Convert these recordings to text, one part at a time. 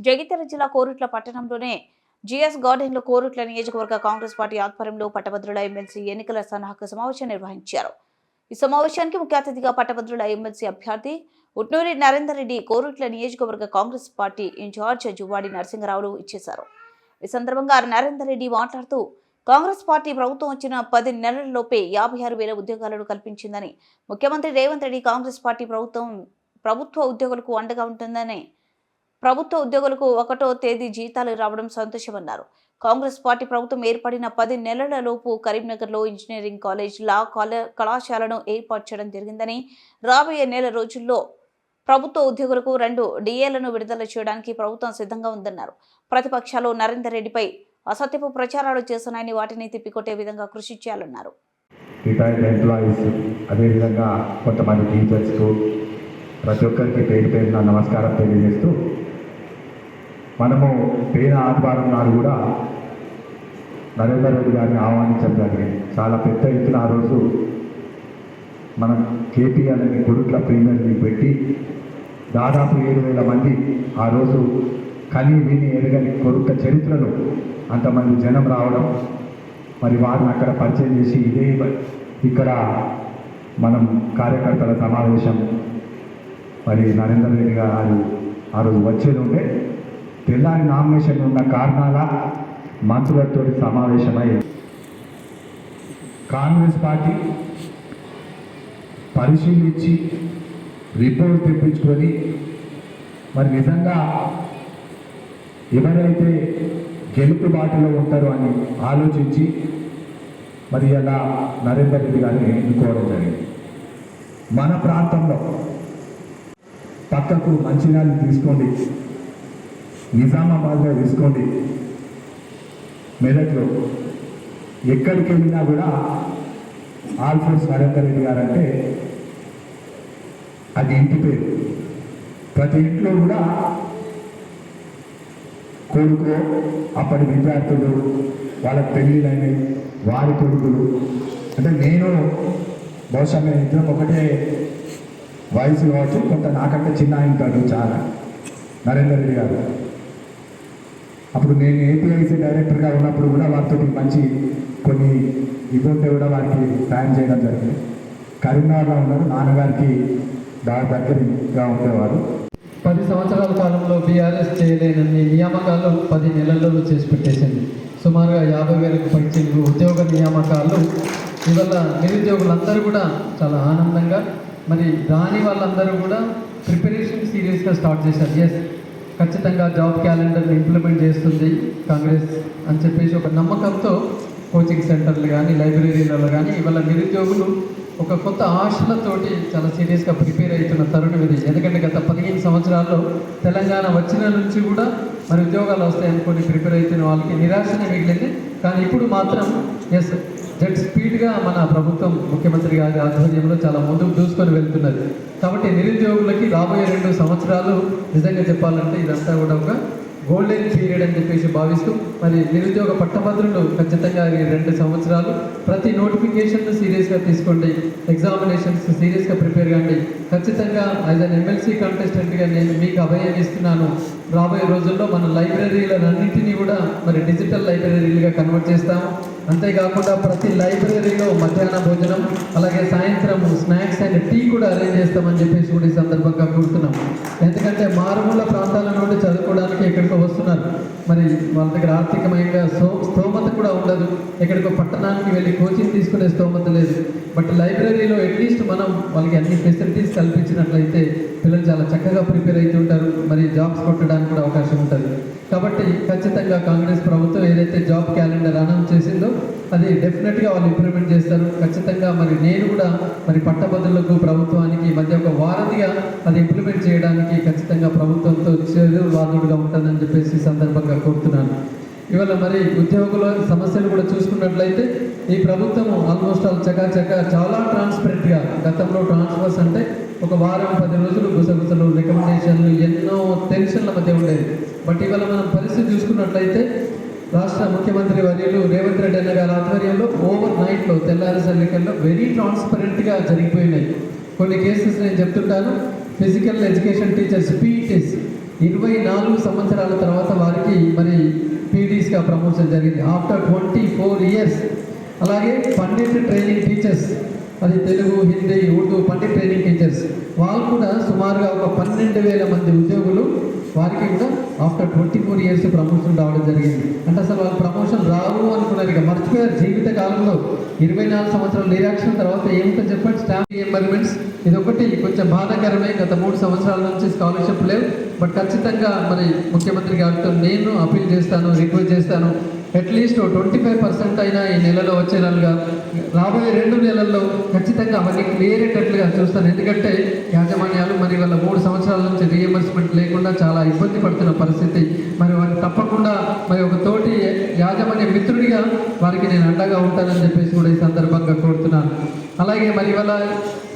జగిత్యాల జిల్లా కోరుట్ల పట్టణంలోనే జిఎస్ గార్డెన్లో కోరుట్ల నియోజకవర్గ కాంగ్రెస్ పార్టీ ఆధ్వర్యంలో పట్టభద్రుల ఎమ్మెల్సీ ఎన్నికల సన్నాహక సమావేశం నిర్వహించారు. ఈ సమావేశానికి ముఖ్య అతిథిగా పట్టభద్రుల ఎమ్మెల్సీ అభ్యర్థి ఉట్నూరి నరేందర్ రెడ్డి, కోరుట్ల నియోజకవర్గ కాంగ్రెస్ పార్టీ ఇన్ఛార్జ్ జువ్వాడి నరసింగరావులు ఇచ్చేశారు. ఈ సందర్భంగా నరేందర్ రెడ్డి మాట్లాడుతూ, కాంగ్రెస్ పార్టీ ప్రభుత్వం వచ్చిన 10 నెలలలోపే 56,000 ఉద్యోగాలను కల్పించిందని, ముఖ్యమంత్రి రేవంత్ రెడ్డి కాంగ్రెస్ పార్టీ ప్రభుత్వ ఉద్యోగులకు అండగా ఉంటుందని, ప్రభుత్వ ఉద్యోగులకు 1వ తేదీ జీతాలు రావడం సంతోషమన్నారు. కాంగ్రెస్ పార్టీ ప్రభుత్వం ఏర్పడిన 10 నెలలలోపు కరీంనగర్లో ఇంజనీరింగ్ కాలేజ్, లా కళాశాలను ఏర్పాటు చేయడం జరిగిందని, రాబోయే నెల రోజుల్లో ప్రభుత్వ ఉద్యోగులకు 2 డిఏలను విడుదల చేయడానికి ప్రభుత్వం సిద్ధంగా ఉందన్నారు. ప్రతిపక్షాలు నరేందర్ రెడ్డిపై అసత్యపు ప్రచారాలు చేస్తున్నాయని, వాటిని తిప్పికొట్టే విధంగా కృషి చేయాలన్నారు. రిటైర్డ్ ఎంప్లాయీస్, అదేవిధంగా కొంతమంది టీచర్స్కు ప్రతి ఒక్కరికి పేరున నమస్కారం తెలియజేస్తూ, మనము పేద ఆదివారం నాడు కూడా నరేందర్ రెడ్డి గారిని ఆహ్వానించడం జరిగింది. చాలా పెద్ద ఎత్తున ఆ రోజు మనం కేపీఎల్ అని కోరుట్ల ప్రీమియర్ లీగ్ పెట్టి దాదాపు 7,000 మంది ఆ రోజు కని విని ఎరగని కోరుట్ల చరిత్రలో అంతమంది జనం రావడం, మరి వారిని అక్కడ పరిచయం చేసి ఇదే ఇక్కడ మనం కార్యకర్తల సమావేశం, మరి నరేందర్ రెడ్డి గారు ఆ రోజు వచ్చేది ఉంటే తెల్లారి నామినేషన్ ఉన్న కారణాల మంత్రులతో సమావేశమై కాంగ్రెస్ పార్టీ పరిశీలించి రిపోర్ట్ తెప్పించుకొని మరి నిజంగా ఎవరైతే గెలుపు బాటలో ఉంటారో అని ఆలోచించి మరి అలా నరేందర్ రెడ్డి గారిని ఎన్నుకోవడం జరిగింది. మన ప్రాంతంలో పక్కకు మంచిర్యాల తీసుకోండి, నిజామాబాద్లో తీసుకోండి, మెదక్లో ఎక్కడికి వెళ్ళినా కూడా ఆల్ఫోర్స్ నరేందర్ రెడ్డి గారు అంటే అది ఇంటి పేరు. ప్రతి ఇంట్లో కూడా కొడుకు, అప్పటి విద్యార్థులు, వాళ్ళకి పెళ్ళిళ్ళైనవి, వారి కొడుకులు, అంటే నేను బహుశా మేము ఇద్దరం ఒకటే వయసు కావచ్చు, కొంత నాకంటే చిన్న ఉంటాడు చాలా నరేందర్ రెడ్డి గారు. అప్పుడు నేను ఏపీఐసీ డైరెక్టర్గా ఉన్నప్పుడు కూడా వారితో మంచి కొన్ని ఇబ్బంది కూడా వారికి సాయం చేయడం జరిగింది. కరీంనగర్లో ఉన్నారు, నాన్నగారికి దగ్గరగా ఉండేవారు. 10 సంవత్సరాల కాలంలో బీఆర్ఎస్ చేయలేనన్ని నియామకాలు 10 నెలల్లో చేసి పెట్టేసింది. సుమారుగా 50,000కు పైచి ఉద్యోగ నియామకాలు ఇవల్ల నిరుద్యోగులందరూ కూడా చాలా ఆనందంగా, మరి రాని వాళ్ళందరూ కూడా ప్రిపరేషన్ సీరియస్గా స్టార్ట్ చేశారు. ఎస్, ఖచ్చితంగా జాబ్ క్యాలెండర్ని ఇంప్లిమెంట్ చేస్తుంది కాంగ్రెస్ అని చెప్పేసి ఒక నమ్మకంతో కోచింగ్ సెంటర్లు కానీ, లైబ్రరీలలో కానీ ఇవాళ నిరుద్యోగులు ఒక కొత్త ఆశలతోటి చాలా సీరియస్గా ప్రిపేర్ అవుతున్న తరుణం ఇది. ఎందుకంటే గత 15 సంవత్సరాల్లో తెలంగాణ వచ్చిన నుంచి కూడా మరి ఉద్యోగాలు వస్తాయనుకొని ప్రిపేర్ అవుతున్న వాళ్ళకి నిరాశనే మిగిలింది. కానీ ఇప్పుడు మాత్రం ఎస్, జెట్ స్పీడ్గా మన ప్రభుత్వం ముఖ్యమంత్రి గారి ఆధ్వర్యంలో చాలా ముందుకు దూసుకొని వెళ్తున్నది. కాబట్టి నిరుద్యోగులకి రాబోయే 2 సంవత్సరాలు నిజంగా చెప్పాలంటే ఇదంతా కూడా ఒక గోల్డెన్ పీరియడ్ అని చెప్పేసి భావిస్తూ, మరి నిరుద్యోగ పట్టభద్రులు ఖచ్చితంగా ఈ 2 సంవత్సరాలు ప్రతి నోటిఫికేషన్ను సీరియస్గా తీసుకోండి, ఎగ్జామినేషన్స్ సీరియస్గా ప్రిపేర్ కాండి. ఖచ్చితంగా యాజ్ అన్ ఎమ్మెల్సీ కంటెస్టెంట్గా నేను మీకు అభయం ఇస్తున్నాను. రాబోయే రోజుల్లో మన లైబ్రరీలన్నింటినీ కూడా మరి డిజిటల్ లైబ్రరీలుగా కన్వర్ట్ చేస్తాము. అంతేకాకుండా ప్రతి లైబ్రరీలో మధ్యాహ్న భోజనం, అలాగే సాయంత్రం స్నాక్స్ అండ్ టీ కూడా అరేంజ్ చేస్తామని చెప్పేసి కూడా ఈ సందర్భంగా కోరుతున్నాం. ఎందుకంటే మారుమూల ప్రాంతాల నుండి చదువుకోవడానికి ఎక్కడికో వస్తున్నారు, మరి వాళ్ళ దగ్గర ఆర్థికమైన స్తోమత కూడా ఉండదు, ఎక్కడికో పట్టణానికి వెళ్ళి కోచింగ్ తీసుకునే స్తోమత లేదు. బట్ లైబ్రరీలో అట్లీస్ట్ మనం వాళ్ళకి అన్ని ఫెసిలిటీస్ కల్పించినట్లయితే పిల్లలు చాలా చక్కగా ప్రిపేర్ అవుతుంటారు, మరి జాబ్స్ కొట్టడానికి కూడా అవకాశం ఉంటుంది. కాబట్టి ఖచ్చితంగా కాంగ్రెస్ ప్రభుత్వం ఏదైతే జాబ్ క్యాలెండర్ అనౌన్స్ చేసిందో అది డెఫినెట్గా వాళ్ళు ఇంప్లిమెంట్ చేస్తారు. ఖచ్చితంగా మరి నేను కూడా మరి పట్టభద్రులకు ప్రభుత్వానికి మధ్య ఒక వారధిగా అది ఇంప్లిమెంట్ చేయడానికి ఖచ్చితంగా ప్రభుత్వంతో వాదుడుగా ఉంటుందని చెప్పేసి సందర్భంగా కోరుతున్నాను. ఇవాళ మరి ఉద్యోగుల సమస్యలు కూడా చూసుకున్నట్లయితే ఈ ప్రభుత్వం ఆల్మోస్ట్ చకాచక చాలా ట్రాన్స్పరెంట్గా, గతంలో ట్రాన్స్ఫర్స్ అంటే ఒక వారం 10 రోజులు గుసగుసలు, రికమెండేషన్లు, ఎన్నో టెన్షన్ల మధ్య ఉండేది. బట్ ఇవాళ మనం పరిస్థితి చూసుకున్నట్లయితే రాష్ట్ర ముఖ్యమంత్రి వర్యులు రేవంత్ రెడ్డి అన్న గారి ఆధ్వర్యంలో ఓవర్ నైట్లో తెల్లారిసరికల్లో వెరీ ట్రాన్స్పరెంట్గా జరిగిపోయినాయి. కొన్ని కేసెస్ నేను చెప్తుంటాను. ఫిజికల్ ఎడ్యుకేషన్ టీచర్స్, పీఈటీస్ 24 సంవత్సరాల తర్వాత వారికి మరి పీడీస్గా ప్రమోషన్ జరిగింది ఆఫ్టర్ 24 ఇయర్స్. అలాగే పండిట్ ట్రైనింగ్ టీచర్స్, అది తెలుగు, హిందీ, ఉర్దూ పండిట్ ట్రైనింగ్ టీచర్స్, వాళ్ళు కూడా సుమారుగా ఒక 12,000 మంది ఉద్యోగులు, వారికి కూడా ఆఫ్టర్ 24 ఇయర్స్ ప్రమోషన్ రావడం జరిగింది. అంటే అసలు వాళ్ళు ప్రమోషన్ రావు అనుకున్నారు, ఇక మర్చిపోయారు. జీవిత కాలంలో 24 సంవత్సరాల నిరీక్షణ తర్వాత ఏముంటుంది చెప్పండి, స్టాంప్ రియంబర్స్మెంట్స్. ఇది ఒకటి కొంచెం బాధాకరమే. గత 3 సంవత్సరాల నుంచి స్కాలర్షిప్ లేవు. బట్ ఖచ్చితంగా మరి ముఖ్యమంత్రి గారితో నేను అపీల్ చేస్తాను, రిక్వెస్ట్ చేస్తాను, అట్లీస్ట్ 25% అయినా ఈ నెలలో వచ్చే నెలలుగా రాబోయే 2 నెలల్లో ఖచ్చితంగా అవన్నీ క్లియర్ అయ్యేటట్లుగా చూస్తాను. ఎందుకంటే యాజమాన్యాలు మరి వాళ్ళ 3 సంవత్సరాల నుంచి రీఎంబర్స్మెంట్ లేకుండా చాలా ఇబ్బంది పడుతున్న పరిస్థితి. మరి వారిని తప్పకుండా మరి ఒక తోటి యాజమాన్య మిత్రుడిగా వారికి నేను అండగా ఉంటానని చెప్పేసి కూడా ఈ సందర్భంగా కోరుతున్నాను. అలాగే మరి వాళ్ళ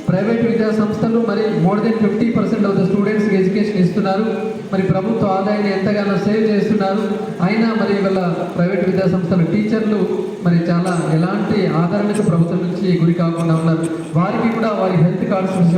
ప్రైవేట్ విద్యా సంస్థలు మరి మోర్ దెన్ 50% ఆఫ్ ద స్టూడెంట్స్కి ఎడ్యుకేషన్ ఇస్తున్నారు. మరి ప్రభుత్వ ఆదాయాన్ని ఎంతగానో సేవ్ చేస్తున్నారు. అయినా మరి వాళ్ళ ప్రైవేట్ విద్యా సంస్థల టీచర్లు మరి చాలా ఎలాంటి ఆదరణకు ప్రభుత్వం నుంచి గురి కాకుండా ఉన్నారు. వారికి కూడా వారి హెల్త్ కార్డ్స్